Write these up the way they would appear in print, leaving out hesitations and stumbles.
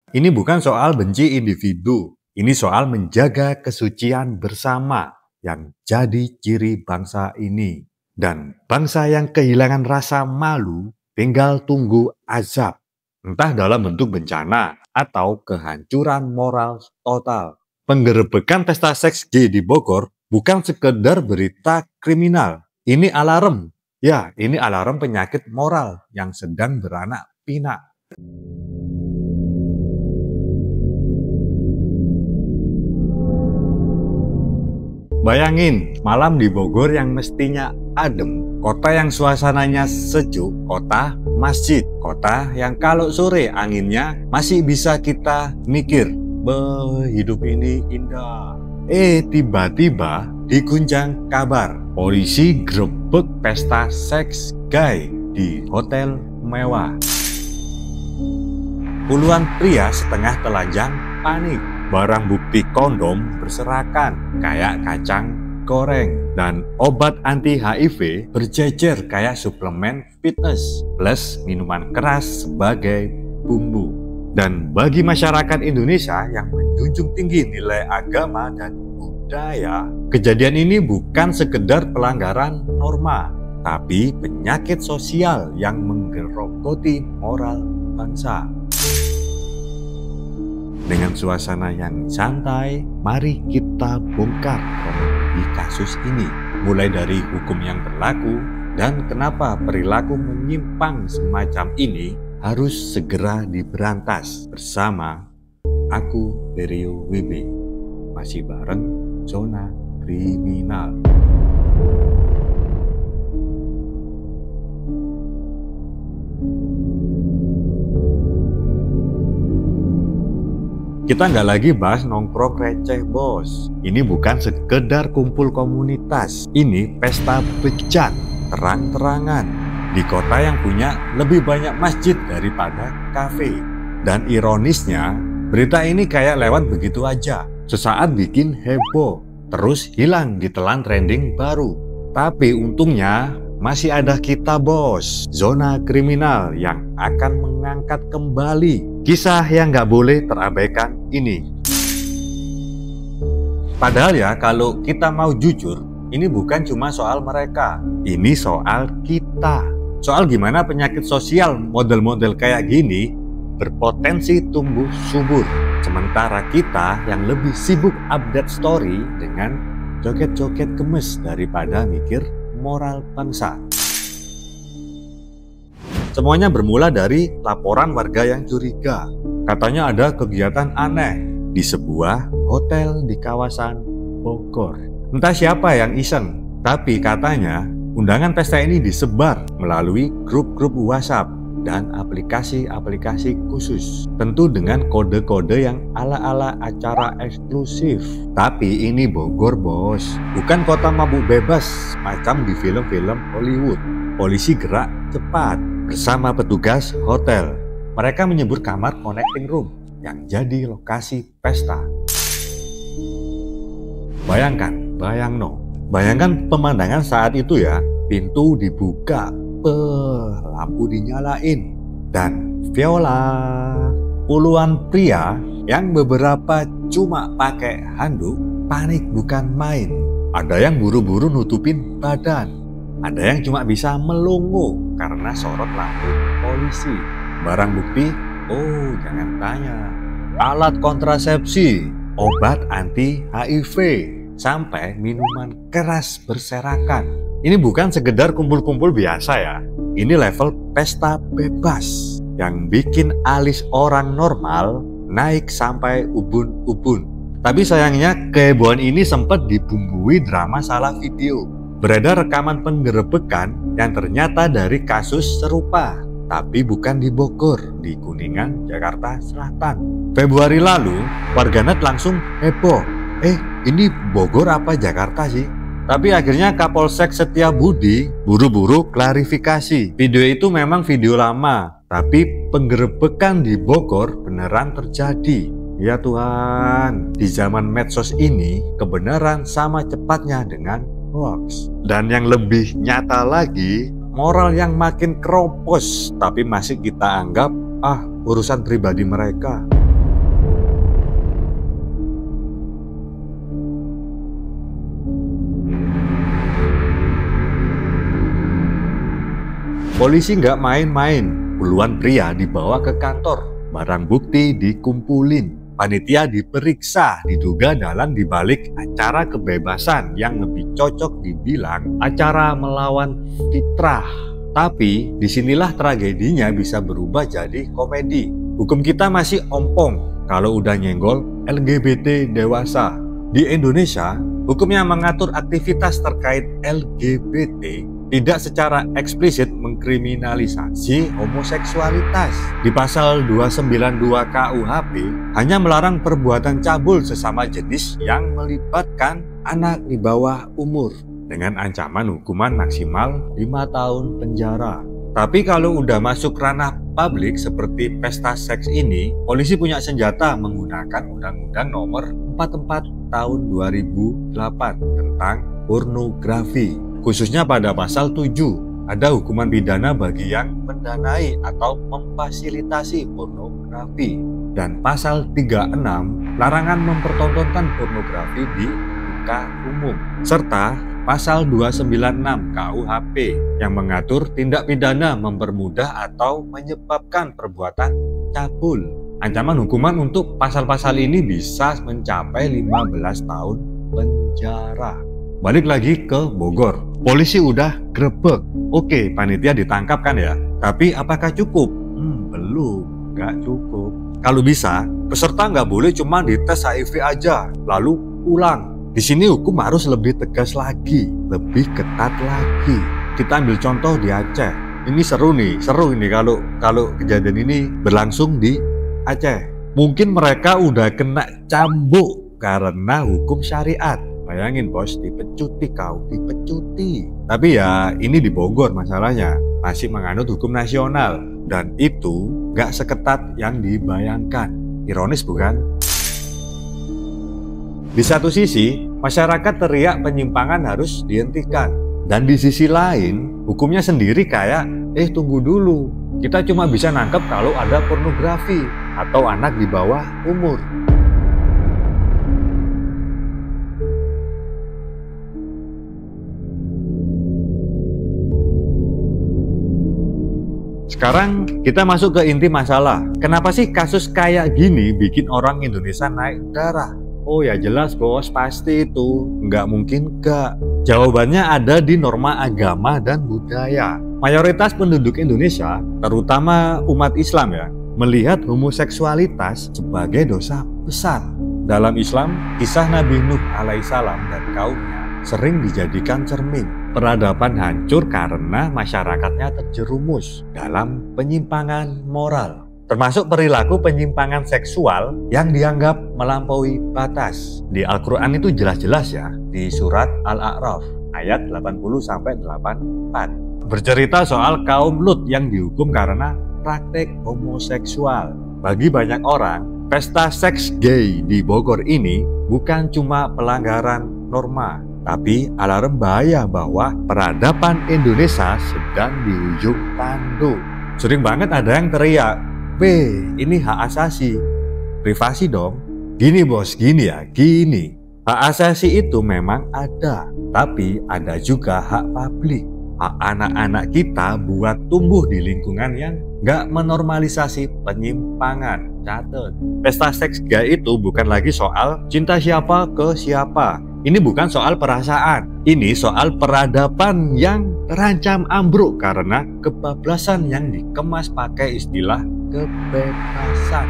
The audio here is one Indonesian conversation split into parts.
Ini bukan soal benci individu, ini soal menjaga kesucian bersama yang jadi ciri bangsa ini. Dan bangsa yang kehilangan rasa malu tinggal tunggu azab, entah dalam bentuk bencana atau kehancuran moral total. Penggerebekan pesta seks gay di Bogor bukan sekedar berita kriminal. Ini alarm. Ya, ini alarm penyakit moral yang sedang beranak pinak. Bayangin, malam di Bogor yang mestinya adem, kota yang suasananya sejuk, kota masjid, kota yang kalau sore anginnya masih bisa kita mikir, hidup ini indah. Tiba-tiba diguncang kabar, polisi grebek pesta seks gay di hotel mewah. Puluhan pria setengah telanjang panik. Barang bukti kondom berserakan kayak kacang goreng. Dan obat anti HIV berjejer kayak suplemen fitness. Plus minuman keras sebagai bumbu. Dan bagi masyarakat Indonesia yang menjunjung tinggi nilai agama dan budaya, kejadian ini bukan sekedar pelanggaran norma, tapi penyakit sosial yang menggerogoti moral bangsa. Dengan suasana yang santai, mari kita bongkar kronologi kasus ini. Mulai dari hukum yang berlaku dan kenapa perilaku menyimpang semacam ini harus segera diberantas. Bersama aku, Derio WB. Masih bareng Zona Kriminal. Kita nggak lagi bahas nongkrong receh, bos. Ini bukan sekedar kumpul komunitas. Ini pesta bejat, terang-terangan. Di kota yang punya lebih banyak masjid daripada kafe. Dan ironisnya, berita ini kayak lewat begitu aja. Sesaat bikin heboh, terus hilang ditelan trending baru. Tapi untungnya, masih ada kita, bos, Zona Kriminal, yang akan mengangkat kembali kisah yang nggak boleh terabaikan ini. Padahal ya, kalau kita mau jujur, ini bukan cuma soal mereka, ini soal kita. Soal gimana penyakit sosial model-model kayak gini berpotensi tumbuh subur. Sementara kita yang lebih sibuk update story dengan joget-joget gemes daripada mikir moral bangsa. Semuanya bermula dari laporan warga yang curiga. Katanya ada kegiatan aneh di sebuah hotel di kawasan Bogor. Entah siapa yang iseng, tapi katanya undangan pesta ini disebar melalui grup-grup WhatsApp dan aplikasi-aplikasi khusus. Tentu dengan kode-kode yang ala-ala acara eksklusif. Tapi ini Bogor, bos. Bukan kota mabuk bebas macam di film-film Hollywood. Polisi gerak cepat bersama petugas hotel. Mereka menyebut kamar connecting room yang jadi lokasi pesta. Bayangkan pemandangan saat itu ya. Pintu dibuka, lampu dinyalain, dan viola. Puluhan pria yang beberapa cuma pakai handuk panik bukan main. Ada yang buru-buru nutupin badan, ada yang cuma bisa melongo karena sorot lampu polisi. Barang bukti, jangan tanya, alat kontrasepsi, obat anti HIV, sampai minuman keras berserakan. Ini bukan sekedar kumpul-kumpul biasa ya. Ini level pesta bebas yang bikin alis orang normal naik sampai ubun-ubun. Tapi sayangnya kehebohan ini sempat dibumbui drama salah video. Beredar rekaman penggerebekan yang ternyata dari kasus serupa, tapi bukan di Bogor, di Kuningan, Jakarta Selatan. Februari lalu, warganet langsung heboh. Ini Bogor apa Jakarta sih? Tapi akhirnya Kapolsek Setiabudi buru-buru klarifikasi. Video itu memang video lama, tapi penggerebekan di Bogor beneran terjadi. Ya Tuhan, di zaman medsos ini kebenaran sama cepatnya dengan hoax. Dan yang lebih nyata lagi, moral yang makin keropos, tapi masih kita anggap urusan pribadi mereka. Polisi nggak main-main. Puluhan pria dibawa ke kantor. Barang bukti dikumpulin. Panitia diperiksa, diduga dalang dibalik acara kebebasan yang lebih cocok dibilang acara melawan fitrah. Tapi disinilah tragedinya bisa berubah jadi komedi. Hukum kita masih ompong kalau udah nyenggol LGBT dewasa. Di Indonesia, hukum yang mengatur aktivitas terkait LGBT tidak secara eksplisit mengkriminalisasi homoseksualitas. Di pasal 292 KUHP hanya melarang perbuatan cabul sesama jenis yang melibatkan anak di bawah umur dengan ancaman hukuman maksimal 5 tahun penjara. Tapi kalau udah masuk ranah publik seperti pesta seks ini, polisi punya senjata menggunakan Undang-Undang Nomor 44 Tahun 2008 tentang pornografi. Khususnya pada pasal 7, ada hukuman pidana bagi yang mendanai atau memfasilitasi pornografi. Dan pasal 36, larangan mempertontonkan pornografi di muka umum. Serta pasal 296 KUHP yang mengatur tindak pidana mempermudah atau menyebabkan perbuatan cabul. Ancaman hukuman untuk pasal-pasal ini bisa mencapai 15 tahun penjara. Balik lagi ke Bogor. Polisi udah grebek. Oke, panitia ditangkap kan ya. Tapi apakah cukup? Belum, nggak cukup. Kalau bisa, peserta nggak boleh cuma dites HIV aja, lalu pulang. Di sini hukum harus lebih tegas lagi, lebih ketat lagi. Kita ambil contoh di Aceh. Ini seru ini kalau kejadian ini berlangsung di Aceh. Mungkin mereka udah kena cambuk karena hukum syariat. Bayangin bos, dipecuti kau, dipecuti. Tapi ya ini di Bogor masalahnya, masih menganut hukum nasional. Dan itu gak seketat yang dibayangkan. Ironis bukan? Di satu sisi, masyarakat teriak penyimpangan harus dihentikan. Dan di sisi lain, hukumnya sendiri kayak, tunggu dulu. Kita cuma bisa nangkep kalau ada pornografi atau anak di bawah umur. Sekarang kita masuk ke inti masalah. Kenapa sih kasus kayak gini bikin orang Indonesia naik darah? Oh ya jelas bos, pasti itu. Nggak mungkin nggak. Jawabannya ada di norma agama dan budaya. Mayoritas penduduk Indonesia, terutama umat Islam ya, melihat homoseksualitas sebagai dosa besar. Dalam Islam, kisah Nabi Nuh alaihissalam dan kaumnya sering dijadikan cermin. Peradaban hancur karena masyarakatnya terjerumus dalam penyimpangan moral, termasuk perilaku penyimpangan seksual yang dianggap melampaui batas. Di Al-Quran itu jelas-jelas ya, di surat Al-A'raf ayat 80-84 bercerita soal kaum Lut yang dihukum karena praktek homoseksual. Bagi banyak orang, pesta seks gay di Bogor ini bukan cuma pelanggaran norma, tapi alarm bahaya bahwa peradaban Indonesia sedang di ujung tanduk. Sering banget ada yang teriak, ini hak asasi, privasi dong. Gini bos, gini ya, gini. Hak asasi itu memang ada, tapi ada juga hak publik. Hak anak-anak kita buat tumbuh di lingkungan yang nggak menormalisasi penyimpangan. Catat, pesta seks gay itu bukan lagi soal cinta siapa ke siapa. Ini bukan soal perasaan, ini soal peradaban yang terancam ambruk karena kebablasan yang dikemas pakai istilah kebebasan.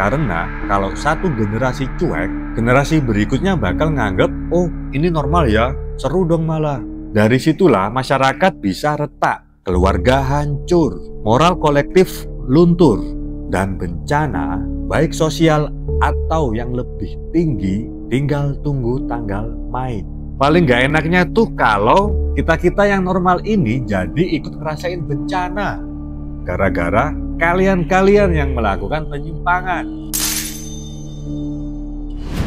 Karena kalau satu generasi cuek, generasi berikutnya bakal nganggep, oh ini normal ya, seru dong malah. Dari situlah masyarakat bisa retak, keluarga hancur, moral kolektif luntur, dan bencana baik sosial atau yang lebih tinggi tinggal tunggu tanggal main. Paling gak enaknya tuh kalau kita-kita yang normal ini jadi ikut ngerasain bencana gara-gara kalian-kalian yang melakukan penyimpangan.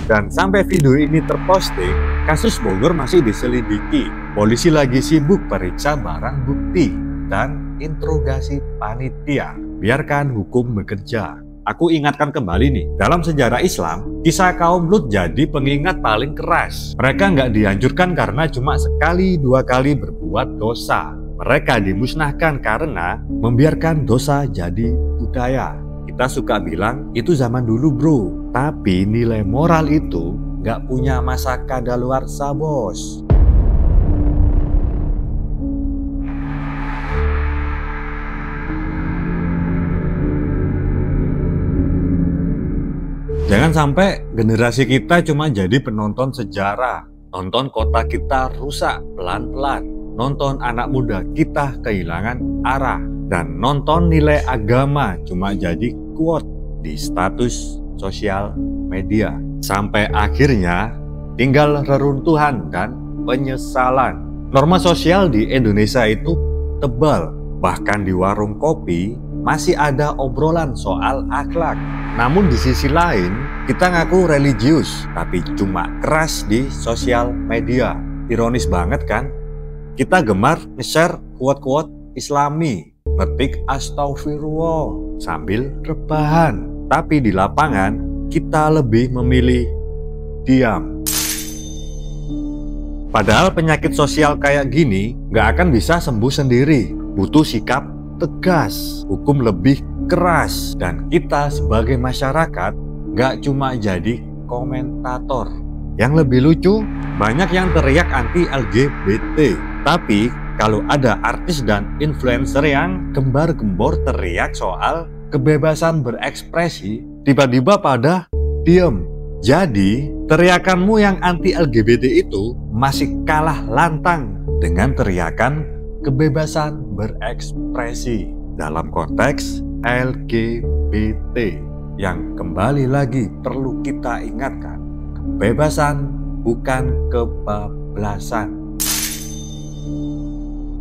Dan sampai video ini terposting, kasus Bogor masih diselidiki. Polisi lagi sibuk periksa barang bukti dan interogasi panitia. Biarkan hukum bekerja. Aku ingatkan kembali nih, dalam sejarah Islam, kisah kaum Lut jadi pengingat paling keras. Mereka nggak dihancurkan karena cuma sekali dua kali berbuat dosa, Mereka dimusnahkan karena membiarkan dosa jadi budaya. Kita suka bilang itu zaman dulu bro, tapi nilai moral itu nggak punya masa kadaluarsa bos. Jangan sampai generasi kita cuma jadi penonton sejarah, nonton kota kita rusak pelan-pelan, nonton anak muda kita kehilangan arah, dan nonton nilai agama cuma jadi quote di status sosial media. Sampai akhirnya tinggal reruntuhan dan penyesalan. Norma sosial di Indonesia itu tebal, bahkan di warung kopi masih ada obrolan soal akhlak. Namun di sisi lain, kita ngaku religius, tapi cuma keras di sosial media. Ironis banget kan? Kita gemar nge-share quote-quote Islami, ngetik astagfirullah sambil rebahan. Tapi di lapangan, kita lebih memilih diam. Padahal penyakit sosial kayak gini nggak akan bisa sembuh sendiri. Butuh sikap tegas, hukum lebih keras, dan kita sebagai masyarakat nggak cuma jadi komentator. Yang lebih lucu, banyak yang teriak anti LGBT, tapi kalau ada artis dan influencer yang gembar-gembor teriak soal kebebasan berekspresi, tiba-tiba pada diem. Jadi, teriakanmu yang anti LGBT itu masih kalah lantang dengan teriakan kebebasan berekspresi dalam konteks LGBT yang kembali lagi perlu kita ingatkan, kebebasan bukan kebablasan.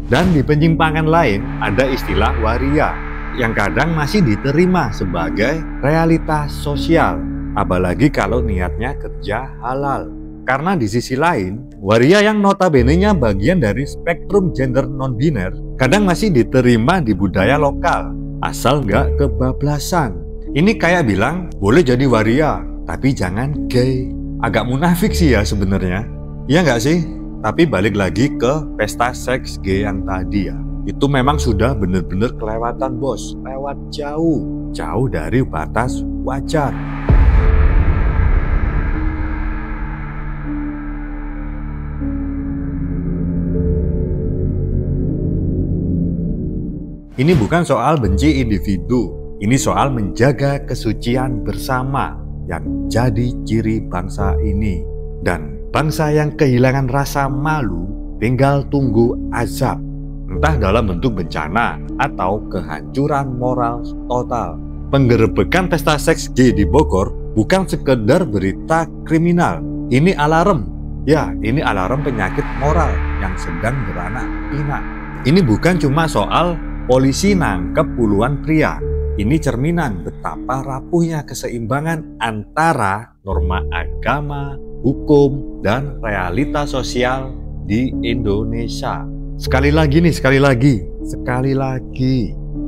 Dan di penyimpangan lain ada istilah waria yang kadang masih diterima sebagai realitas sosial, apalagi kalau niatnya kerja halal. Karena di sisi lain, waria yang notabene-nya bagian dari spektrum gender non-biner kadang masih diterima di budaya lokal, asal nggak kebablasan. Ini kayak bilang, boleh jadi waria, tapi jangan gay. Agak munafik sih ya sebenarnya. Iya nggak sih? Tapi balik lagi ke pesta seks gay yang tadi ya. Itu memang sudah bener-bener kelewatan bos, lewat jauh. Jauh dari batas wajar. Ini bukan soal benci individu, ini soal menjaga kesucian bersama yang jadi ciri bangsa ini. Dan bangsa yang kehilangan rasa malu tinggal tunggu azab, entah dalam bentuk bencana atau kehancuran moral total. Penggerebekan pesta seks gay di Bogor bukan sekedar berita kriminal, ini alarm. Ya, ini alarm penyakit moral yang sedang beranak pinak. Ini bukan cuma soal polisi nangkep puluhan pria. Ini cerminan betapa rapuhnya keseimbangan antara norma agama, hukum, dan realitas sosial di Indonesia. Sekali lagi.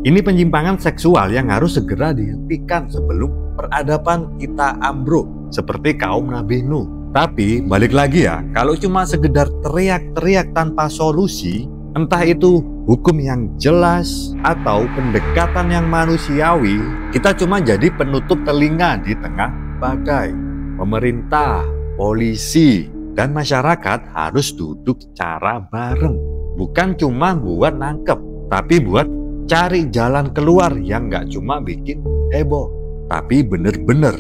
Ini penyimpangan seksual yang harus segera dihentikan sebelum peradaban kita ambruk, seperti kaum Nabi Nuh. Tapi balik lagi ya, kalau cuma sekedar teriak-teriak tanpa solusi, entah itu hukum yang jelas atau pendekatan yang manusiawi, kita cuma jadi penutup telinga di tengah badai. Pemerintah, polisi, dan masyarakat harus duduk secara bareng. Bukan cuma buat nangkep, tapi buat cari jalan keluar yang nggak cuma bikin heboh, tapi bener-bener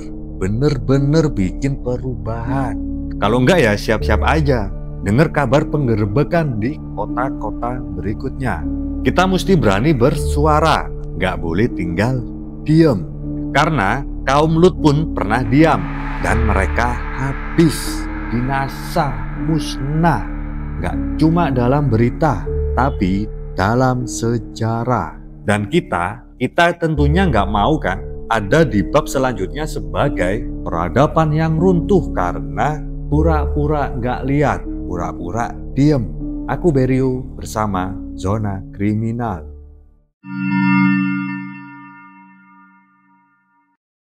bikin perubahan. Kalau enggak ya siap-siap aja dengar kabar penggerebekan di kota-kota berikutnya. Kita mesti berani bersuara, nggak boleh tinggal diam. Karena kaum Lut pun pernah diam, dan mereka habis, binasa, musnah. Nggak cuma dalam berita, tapi dalam sejarah. Dan kita tentunya nggak mau kan ada di bab selanjutnya sebagai peradaban yang runtuh karena pura-pura nggak lihat, pura-pura diem. Aku Berio bersama Zona Kriminal.